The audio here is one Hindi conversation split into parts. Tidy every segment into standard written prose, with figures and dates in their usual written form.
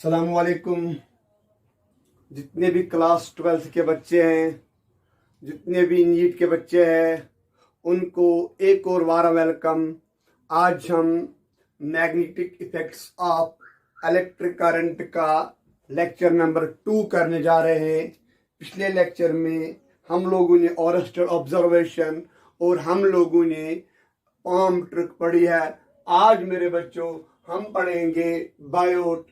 अस्सलामुअलैकुम। जितने भी क्लास 12 के बच्चे हैं, जितने भी नीट के बच्चे हैं, उनको एक और बार वेलकम। आज हम magnetic effects of electric current का लेक्चर नंबर 2 करने जा रहे हैं। पिछले लेक्चर में हम लोगों ने ऑरेस्टर ऑब्जर्वेशन और हम लोगों ने पाम ट्रिक पढ़ी है। आज मेरे बच्चों हम पढ़ेंगे बायोट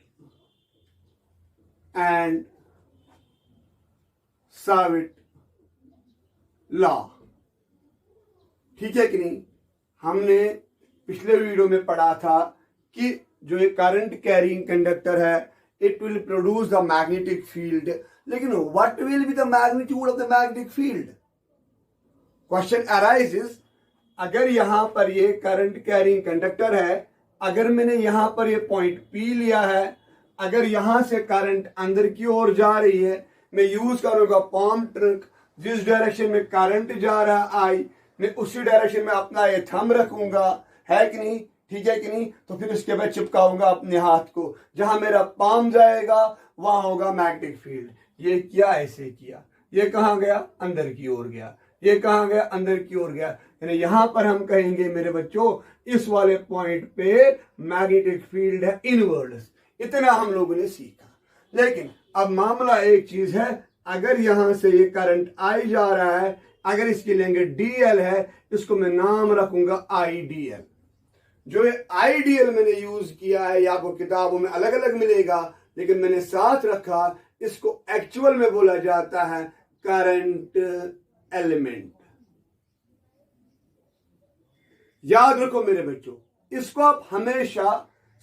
एंड साविट लॉ। ठीक है कि नहीं? हमने पिछले वीडियो में पढ़ा था कि जो एक करंट कैरिंग कंडक्टर है, it will produce the magnetic field. लेकिन what will be the magnitude of the magnetic field? Question arises, अगर यहां पर ये करंट कैरिंग कंडक्टर है, अगर मैंने यहां पर ये पॉइंट P लिया है, अगर यहां से करंट अंदर की ओर जा रही है, मैं यूज करूंगा पाम ट्रिक। जिस डायरेक्शन में करंट जा रहा आई, मैं उसी डायरेक्शन में अपना ये थंब रखूंगा, है कि नहीं? ठीक है कि नहीं? तो फिर इसके बाद चिपकाऊंगा अपने हाथ को, जहां मेरा पाम जाएगा वहां होगा मैग्नेटिक फील्ड। ये किया, ऐसे किया, ये कहां गया? अंदर की ओर गया। ये कहां गया? अंदर की ओर गया। यानी यहां पर हम कहेंगे मेरे बच्चों, इस वाले पॉइंट पे मैग्नेटिक फील्ड है इनवर्ड्स। इतना हम लोगों ने सीखा। लेकिन अब मामला एक चीज है, अगर यहां से ये करंट आई जा रहा है, अगर इसकी लेंगे DL है, इसको मैं नाम रखूंगा IDL। जो ये IDL मैंने यूज किया है, या आपको किताबों में अलग अलग मिलेगा, लेकिन मैंने साथ रखा, इसको एक्चुअल में बोला जाता है करंट एलिमेंट। याद रखो मेरे बच्चों, इसको आप हमेशा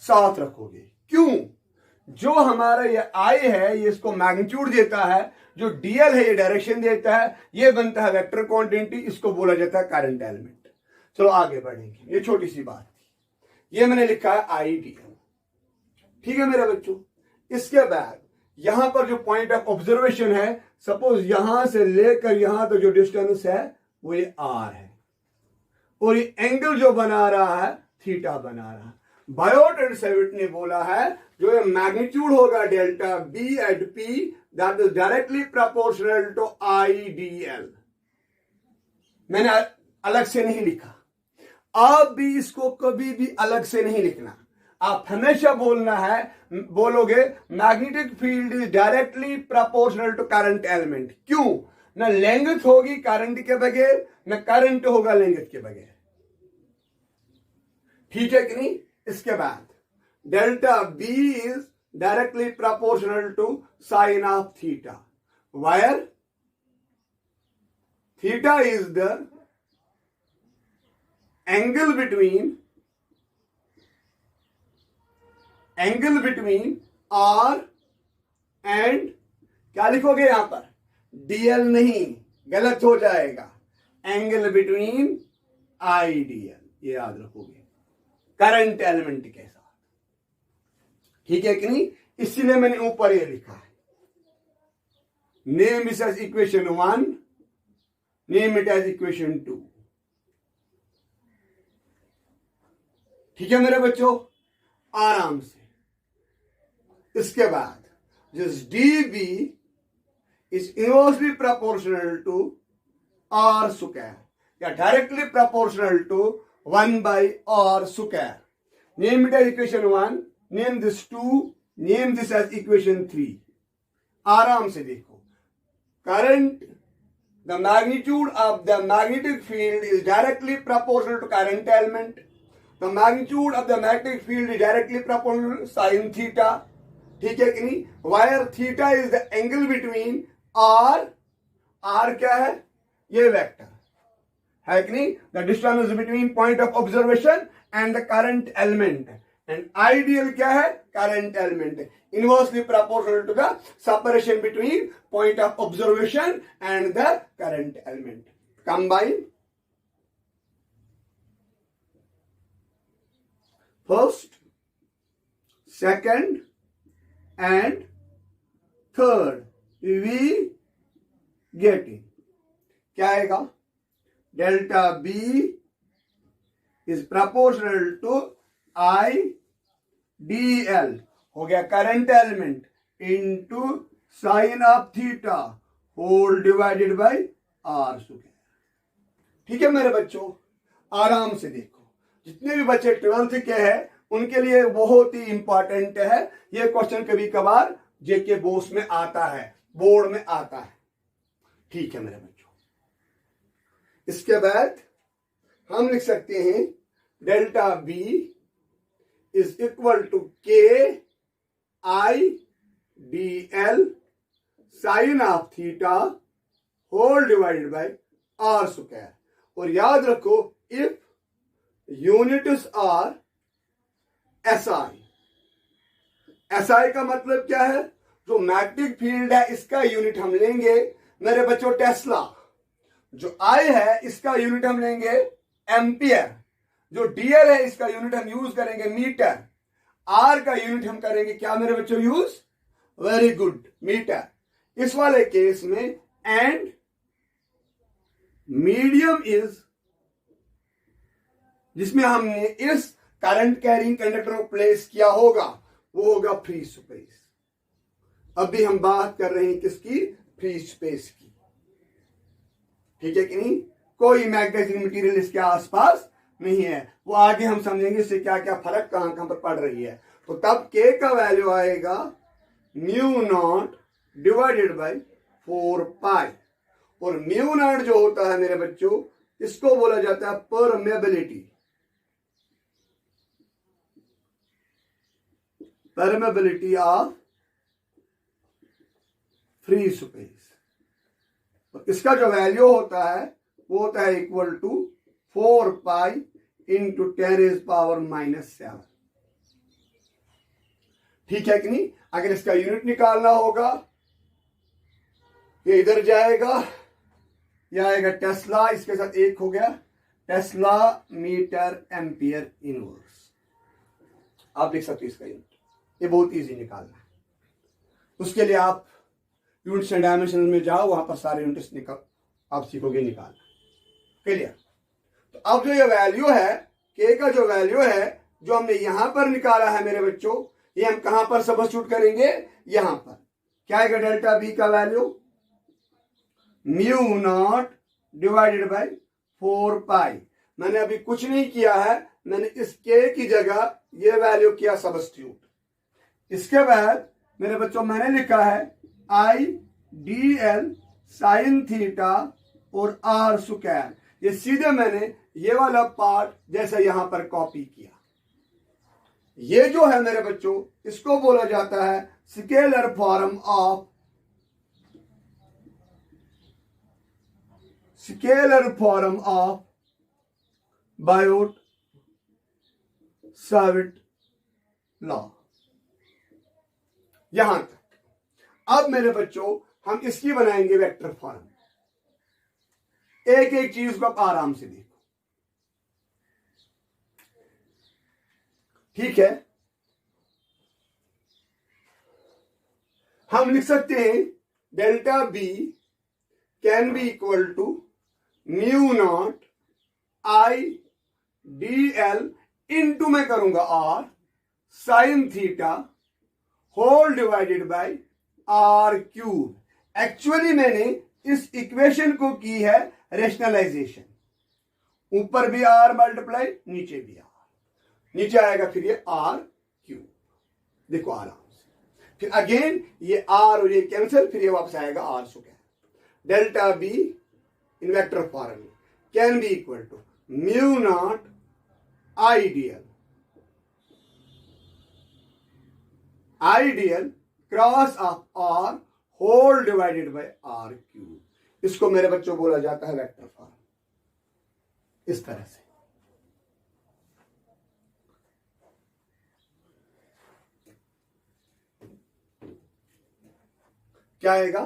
साथ रखोगे। क्यों? जो हमारा ये I है, ये इसको मैग्नीट्यूड देता है, जो DL है ये डायरेक्शन देता है, ये बनता है वेक्टर क्वांटिटी, इसको बोला जाता है करंट एलिमेंट। चलो आगे बढ़ेंगे, ये छोटी सी बात थी। ये मैंने लिखा है IDL। ठीक है मेरे बच्चों? इसके बाद यहां पर जो पॉइंट ऑफ ऑब्जर्वेशन है, सपोज यहां से लेकर यहां तक जो डिस्टेंस है वो ये R है, और ये एंगल जो बना रहा है थीटा बना रहा है। बायोट एंड साविट ने बोला है जो ये मैग्नीट्यूड होगा delta B at P, that is directly proportional to IDL। मैंने अलग से नहीं लिखा, आप भी इसको कभी भी अलग से नहीं लिखना। आप हमेशा बोलना है, बोलोगे magnetic field is directly proportional to current element. क्यों? न लेंथ होगी करंट के बगैर, न करंट होगा लेंथ के बगैर। ठीक है कि नहीं? इसके बाद delta B is directly proportional to sine of theta, where theta is the angle between R and, क्या लिखोगे यहां पर? DL नहीं, गलत हो जाएगा, एंगल बिटवीन IDL। ये याद रखोगे करंट एलिमेंट के साथ। ठीक है कि नहीं? इसलिए मैंने ऊपर ये लिखा है, name it as equation 1, name it as equation 2। ठीक है मेरे बच्चों? आराम से। इसके बाद जिस DB is inversely proportional to R square, या directly proportional to 1 by R square. Name it as equation 1, name this 2, name this as equation 3. आराम से देखो, current, the magnitude of the magnetic field is directly proportional to current element. The magnitude of the magnetic field is directly proportional to sin theta. ठीक है कि नहीं? Where theta is the angle between R क्या है? ये वेक्टर है कि नहीं? The distance between point of observation and the current element. And IDL क्या है? Current element, inversely proportional to the separation between point of observation and the current element. Combine first, second and third, we getting क्या आएगा? Delta B is proportional to IDL हो गया current element into sine of theta whole divided by R square. ठीक है मेरे बच्चों, आराम से देखो, जितने भी बच्चे 12th के हैं उनके लिए बहुत ही इंपॉर्टेंट है ये क्वेश्चन। कभी कभार जेके बोस में आता है, बोर्ड में आता है। ठीक है मेरे बच्चों, इसके बाद हम लिख सकते हैं delta B is equal to K I D L sine of theta whole divided by R square. और याद रखो if units are SI. SI का मतलब क्या है? जो मैग्नेटिक फील्ड है इसका यूनिट हम लेंगे मेरे बच्चों टेस्ला। जो आई है इसका यूनिट हम लेंगे एम्पियर। जो डीएल है इसका यूनिट हम यूज करेंगे मीटर। आर का यूनिट हम करेंगे क्या मेरे बच्चों यूज? Very good, metre. इस वाले केस में एंड मीडियम इज, जिसमें हमने इस करंट कैरिंग कंडक्टर को प्लेस किया होगा वो होगा फ्री स्पेस। अभी हम बात कर रहे हैं किसकी? फ्री स्पेस की। ठीक है कि नहीं? कोई मैग्नेटिक मटेरियल इसके आसपास नहीं है। वो आगे हम समझेंगे इससे क्या क्या फर्क कहां कहां पर पड़ रही है। तो तब के का वैल्यू आएगा म्यू नॉट डिवाइडेड बाय 4 पाई। और म्यू नॉट जो होता है मेरे बच्चों इसको बोला जाता है permeability. Permeability of free space. तो इसका जो वैल्यू होता है वो होता है इक्वल टू 4 पाई इंटू 10⁻⁻⁷। ठीक है कि नहीं? अगर इसका यूनिट निकालना होगा ये इधर जाएगा, यह आएगा टेस्ला, इसके साथ एक हो गया टेस्ला मीटर एम्पियर इनवर्स। आप लिख सकते हो इसका यूनिट। ये बहुत इजी निकालना है। उसके लिए आप यूनिट्स एंड डायमेंशन में जाओ, वहां पर सारे यूनिट्स निकाल आप सीखोगे निकालना। क्लियर? तो अब जो ये वैल्यू है के का जो वैल्यू है जो हमने यहां पर निकाला है मेरे बच्चों, ये हम कहां पर सब्स्टिट्यूट करेंगे? यहां पर। क्या आएगा डेल्टा बी का value? Mu naught divided by 4 पाई। मैंने अभी कुछ नहीं किया है, मैंने इस के की जगह ये वैल्यू किया सब्स्टिट्यूट। इसके बाद मेरे बच्चों मैंने लिखा है आई डी एल साइन थीटा और आर स्क्वायर। ये सीधे मैंने ये वाला पार्ट जैसे यहां पर कॉपी किया। ये जो है मेरे बच्चों इसको बोला जाता है scalar form of Biot Savart law. यहां तक। अब मेरे बच्चों हम इसकी बनाएंगे वेक्टर फॉर्म। एक एक चीज को आप आराम से देखो। ठीक है? हम लिख सकते हैं delta B can be equal to mu naught I D L into मैं करूंगा R sine theta whole divided by R cube. Actually मैंने इस इक्वेशन को की है रेशनलाइजेशन। ऊपर भी आर मल्टीप्लाई, नीचे भी आर, नीचे आएगा फिर ये आर क्यूब। देखो आराम से। फिर अगेन ये आर और ये कैंसिल, फिर ये वापस आएगा R square. Delta B in vector form can be equal to mu naught IDL cross of R whole divided by R cube. इसको मेरे बच्चों बोला जाता है वेक्टर फॉर्म। इस तरह से क्या आएगा?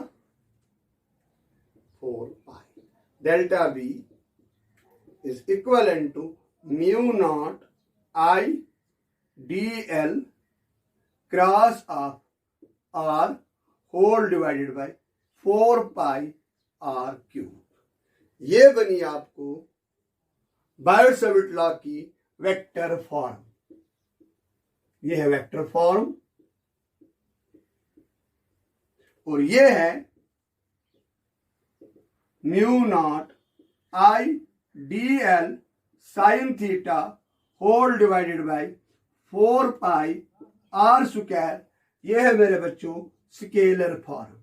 4 pi. Delta B is equivalent to mu naught I D L cross of R whole divided by 4 pi R cube. ये बनी आपको बायोट सावर्ट लॉ की वेक्टर फॉर्म। ये है वेक्टर फॉर्म और ये है mu naught I D L sine theta whole divided by 4 pi R square. ये है मेरे बच्चों स्केलर फॉर्म।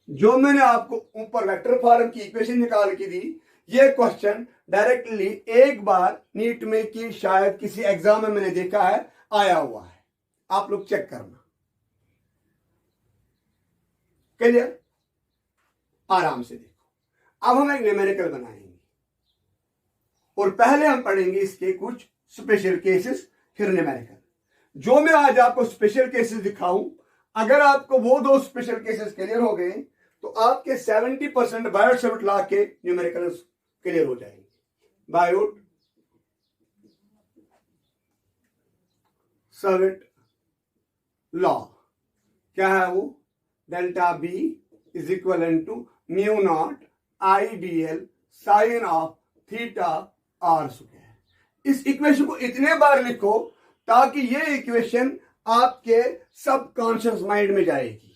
जो मैंने आपको ऊपर वेक्टर फॉर्म की इक्वेशन निकाल के दी, ये क्वेश्चन डायरेक्टली एक बार नीट में की शायद किसी एग्जाम में मैंने देखा है, आया हुआ है, आप लोग चेक करना। क्लियर? आराम से देखो। अब हम एक न्यूमेरिकल बनाएंगे और पहले हम पढ़ेंगे इसके कुछ स्पेशल केसेस, फिर न्यूमेरिकल। जो मैं आज आपको स्पेशल केसेस दिखाऊं, अगर आपको वो दो स्पेशल केसेस क्लियर हो गए तो आपके 70% बायोट सेवट लॉ के न्यूमेरिकल क्लियर हो जाएंगे। बायोट सेवट लॉ क्या है? वो delta B is equal to mu naught I D L sine of theta R square. इस इक्वेशन को इतने बार लिखो ताकि ये इक्वेशन आपके सबकॉन्शियस माइंड में जाएगी।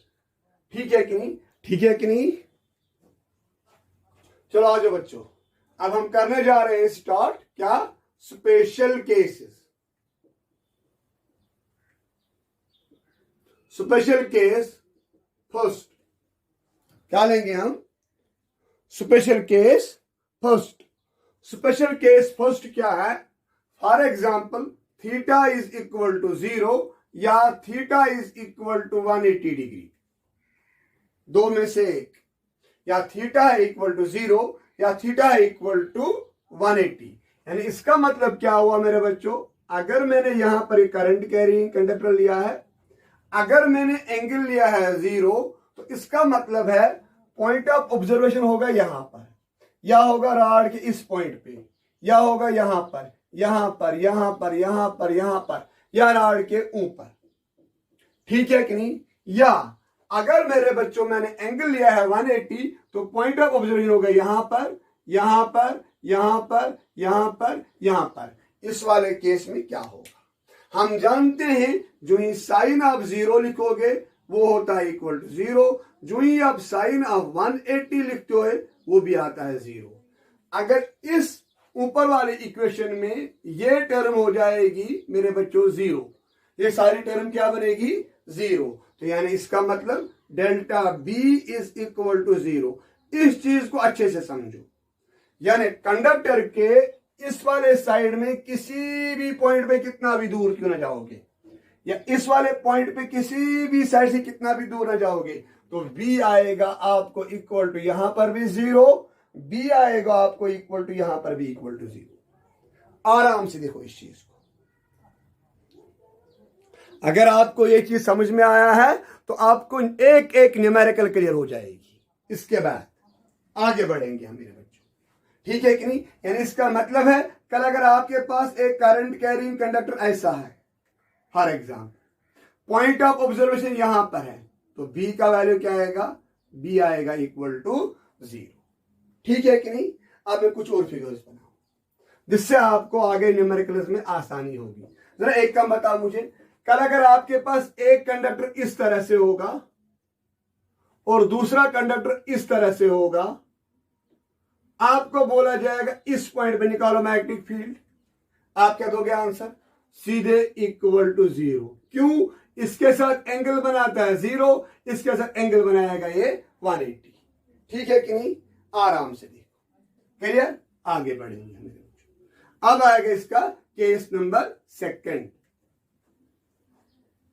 ठीक है कि नहीं? ठीक है कि नहीं? चलो आ जाओ बच्चों, अब हम करने जा रहे हैं स्टार्ट क्या? Special cases. Special case first क्या लेंगे हम? Special case first. Special case first क्या है? For example theta is equal to 0 या theta is equal to 180 degree, दो में से एक। या थीटा है इक्वल टू 0 या थीटा है इक्वल टू 180। यानी इसका मतलब क्या हुआ मेरे बच्चों? अगर मैंने यहां पर एक करंट कैरिंग कंडक्टर लिया है, अगर मैंने एंगल लिया है 0, तो इसका मतलब है पॉइंट ऑफ ऑब्जर्वेशन होगा यहां पर, या होगा रॉड के इस पॉइंट पे, या होगा यहां पर, यहां पर, यहां पर, यहां पर, यहां पर, या रॉड के ऊपर। ठीक है कि नहीं? या अगर मेरे बच्चों मैंने एंगल लिया है 180, तो पॉइंट ऑफ ऑब्जर्वेशन होगा यहां पर, यहां पर, यहां पर, यहां पर, यहां पर। इस वाले केस में क्या होगा? हम जानते हैं जो ही साइन ऑफ 0 लिखोगे वो होता है इक्वल टू 0, जो ही आप साइन ऑफ 180 लिखते हो वो भी आता है 0। अगर इस ऊपर वाले इक्वेशन में ये टर्म हो जाएगी मेरे बच्चों 0, ये सारी टर्म क्या बनेगी? 0। तो यानी इसका मतलब delta B is equal to 0। इस चीज को अच्छे से समझो। यानी कंडक्टर के इस वाले साइड में किसी भी पॉइंट पे कितना भी दूर क्यों ना जाओगे, या इस वाले पॉइंट पे किसी भी साइड से कितना भी दूर ना जाओगे, तो बी आएगा आपको इक्वल टू यहां पर भी 0, बी आएगा आपको इक्वल टू यहां पर भी इक्वल टू 0। आराम से देखो इस चीज को। अगर आपको ये चीज समझ में आया है तो आपको एक एक न्यूमेरिकल क्लियर हो जाएगी। इसके बाद आगे बढ़ेंगे हम मेरे बच्चों। ठीक है कि नहीं? यानी इसका मतलब है कल अगर आपके पास एक करंट कैरिंग कंडक्टर ऐसा है, for example point of observation यहां पर है, तो बी का वैल्यू क्या आएगा? बी आएगा इक्वल टू 0। ठीक है कि नहीं? अब मैं कुछ और फिगर्स बनाऊं जिससे आपको आगे न्यूमेरिकल्स में आसानी होगी। जरा एक काम बताओ मुझे, कल अगर आपके पास एक कंडक्टर इस तरह से होगा और दूसरा कंडक्टर इस तरह से होगा, आपको बोला जाएगा इस पॉइंट पे निकालो मैग्नेटिक फील्ड, आप क्या दोगे आंसर? सीधे इक्वल टू 0। क्यों? इसके साथ एंगल बनाता है 0, इसके साथ एंगल बनाएगा ये 180। ठीक है कि नहीं? आराम से देखो। क्लियर? आगे बढ़ेंगे हम। अब आएगा इसका केस नंबर 2।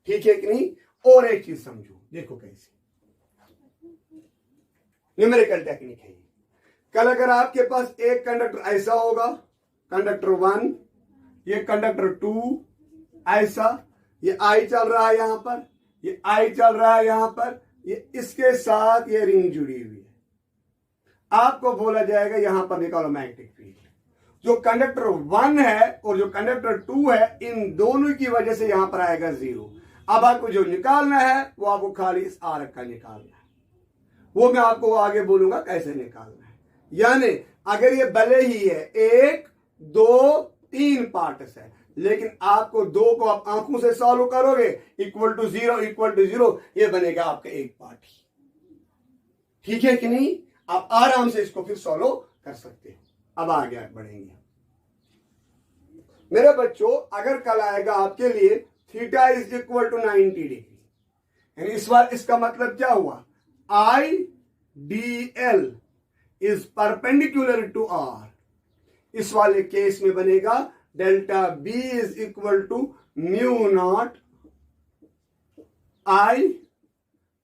ठीक है कि नहीं? और एक चीज समझो, देखो कैसे न्यूमेरिकल टेक्निक है। कल अगर आपके पास एक कंडक्टर ऐसा होगा, कंडक्टर 1, ये कंडक्टर 2 ऐसा, ये आई चल रहा है यहां पर, ये आई चल रहा है यहां पर, ये इसके साथ ये रिंग जुड़ी हुई है, आपको बोला जाएगा यहां पर निकालो मैग्नेटिक फील्ड। जो कंडक्टर 1 है और जो कंडक्टर 2 है, इन दोनों की वजह से यहां पर आएगा 0। अब आपको जो निकालना है वो आपको खाली इस आर्क का निकालना है, वो मैं आपको आगे बोलूंगा कैसे निकालना है। यानी अगर ये भले ही है 1, 2, 3 पार्ट्स है, लेकिन आपको दो को आप आंखों से सॉल्व करोगे, इक्वल टू जीरो, ये बनेगा आपका एक पार्ट ही। ठीक है कि नहीं? आप आराम से इसको फिर सॉल्व कर सकते हो। अब आगे बढ़ेंगे मेरे बच्चों। अगर कल आएगा आपके लिए theta is equal to 90 degree, यानी इस बार इसका मतलब क्या हुआ, I D L is perpendicular to R. इस वाले केस में बनेगा delta B is equal to mu naught I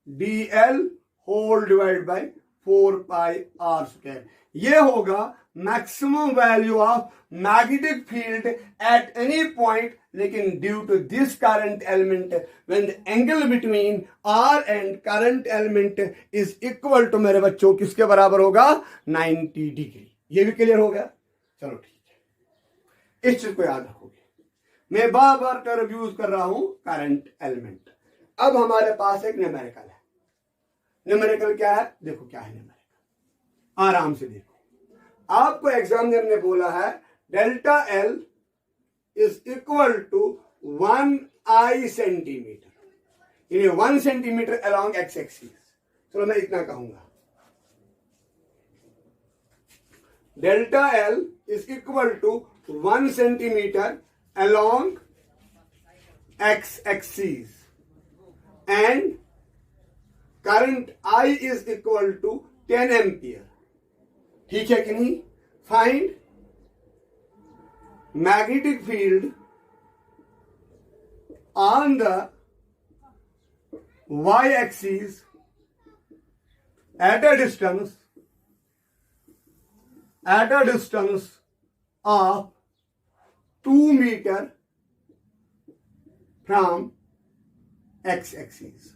D L whole divide by 4 pi R square. ये होगा maximum value of magnetic field at any point, लेकिन due to this current element when the angle between R and current element is equal to मेरे बच्चों किसके बराबर होगा, 90 डिग्री। ये भी क्लियर हो गया? चलो ठीक है, इस चीज को याद रखोगे। मैं बार बार टर्म यूज कर रहा हूं करंट एलिमेंट। अब हमारे पास एक न्यूमेरिकल है। न्यूमेरिकल क्या है? देखो क्या है न्यूमेरिकल, आराम से देखो। आपको एग्जामिनर ने बोला है delta L is equal to 1 I centimetre, यानी 1 सेंटीमीटर अलोंग एक्स एक्सिस। चलो मैं इतना कहूंगा, delta L is equal to 1 centimetre along X axis and current I is equal to 10 ampere. ठीक है कि नहीं? Find magnetic field on the y axis at a distance of 2 meter from x axis।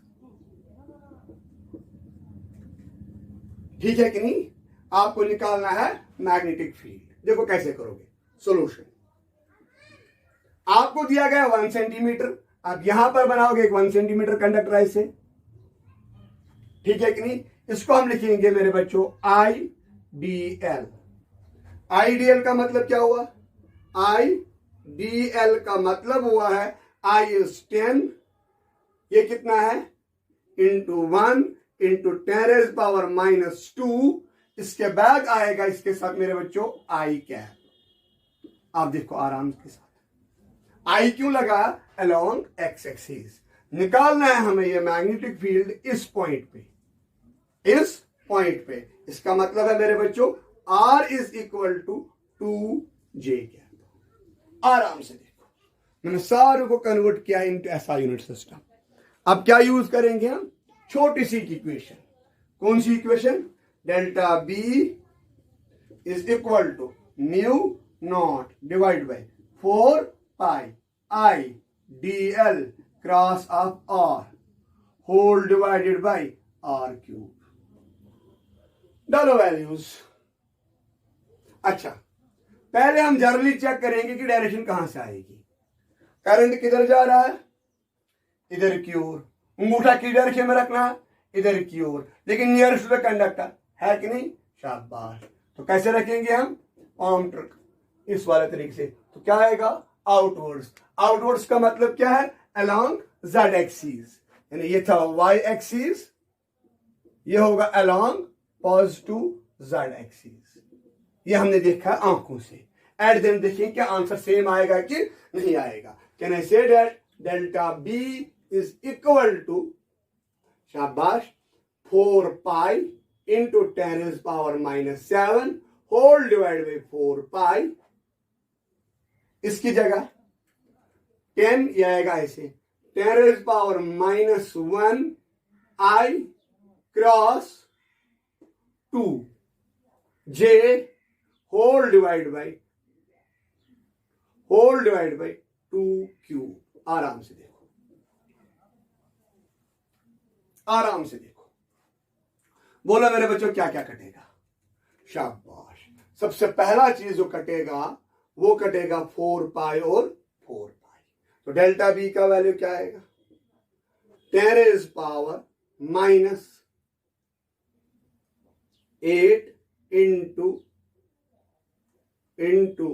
ठीक है कि नहीं? आपको निकालना है मैग्नेटिक फील्ड। देखो कैसे करोगे। सॉल्यूशन, आपको दिया गया 1 सेंटीमीटर, आप यहां पर बनाओगे एक 1 सेंटीमीटर कंडक्टर ऐसे। ठीक है कि नहीं? इसको हम लिखेंगे मेरे बच्चों आई डी एल। आई डी एल का मतलब क्या हुआ? आई डी एल का मतलब हुआ है आई इज 10, ये कितना है, इंटू 1 इंटू 10 पावर -2। इसके बाद आएगा इसके साथ मेरे बच्चों आई कैप। आप देखो आराम के साथ आई क्यों लगा, अलोंग एक्स एक्सिस। निकालना है हमें ये मैग्नेटिक फील्ड इस पॉइंट पे, इसका मतलब है मेरे बच्चों R is equal to 2 J cap. आराम से देखो, मैंने सारे को कन्वर्ट किया इनटू एसआई यूनिट सिस्टम। अब क्या यूज करेंगे हम? छोटी सी इक्वेशन। कौन सी equation? Delta B is equal to mu naught divide by 4 pi I D L cross of R whole divided by R cube. डालो वैल्यूज। अच्छा, पहले हम जनरली चेक करेंगे कि डायरेक्शन कहां से आएगी। करंट किधर जा रहा है? इधर की ओर। अंगूठा की डायरेक्शन में रखना है, इधर की ओर, लेकिन नियरेस्ट पे कंडक्टर है कि नहीं? शाबाश। तो कैसे रखेंगे हम? आर्म ट्रिक, इस वाले तरीके से। तो क्या आएगा? आउटवर्ड्स। आउटवर्ड्स का मतलब क्या है? अलोंग जेड एक्सिस, यानी ये था वाई एक्सिस, ये होगा अलोंग पॉजिटिव जेड एक्सिस। ये हमने देखा आंखों से। एट देन देखिए क्या आंसर सेम आएगा कि नहीं आएगा। Can I say that delta B is equal to, शाबाश, 4 pi into 10 power -7 whole divide by 4 pi. इसकी जगह 10 ये आएगा ऐसे, 10 power -1 I cross 2 J whole divide by 2 cube. आराम से देखो, आराम से देखो। बोलो मेरे बच्चों क्या क्या कटेगा? शाबाश। सबसे पहला चीज जो कटेगा वो कटेगा 4 पाई और 4 पाई। तो डेल्टा बी का वैल्यू क्या आएगा? 10 पावर -8 इंटू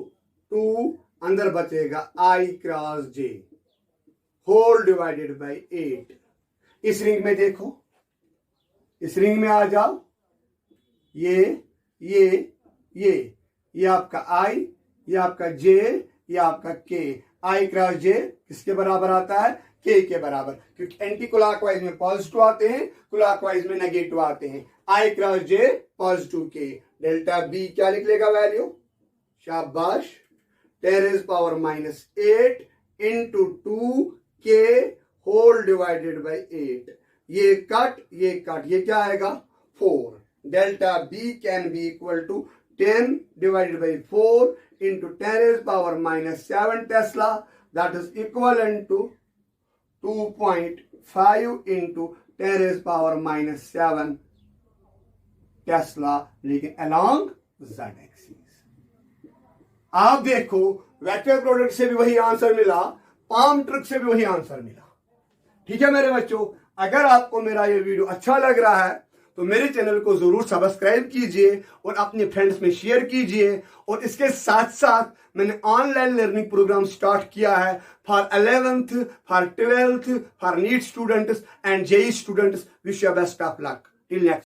2 अंदर बचेगा I cross J whole divided by 8। इस रिंग में देखो, इस रिंग में आ जाओ, ये आपका I, ये आपका J, ये आपका K। I क्रॉस J किसके बराबर आता है? K के बराबर, क्योंकि एंटी क्लॉकवाइज में पॉजिटिव आते हैं, क्लॉकवाइज में नेगेटिव आते हैं। I cross J positive K, delta B क्या निकलेगा वैल्यू? शाबाश, 10⁻⁻8 into 2K whole divided by 8। ये कट, ये क्या आएगा? 4। Delta B can be equal to 10 divided by 4 into 10⁻⁷ Tesla, that is equivalent to 2.5 into 10⁻⁷ Tesla, लेकिन along z axis। आप देखो वेक्टर प्रोडक्ट से भी वही आंसर मिला, पाम ट्रिक से भी वही आंसर मिला। ठीक है मेरे बच्चों, अगर आपको मेरा ये वीडियो अच्छा लग रहा है तो मेरे चैनल को जरूर सब्सक्राइब कीजिए और अपने फ्रेंड्स में शेयर कीजिए। और इसके साथ साथ मैंने ऑनलाइन लर्निंग प्रोग्राम स्टार्ट किया है for 11th, for 12th, for NEET students and JEE students. Wish you best of luck till next.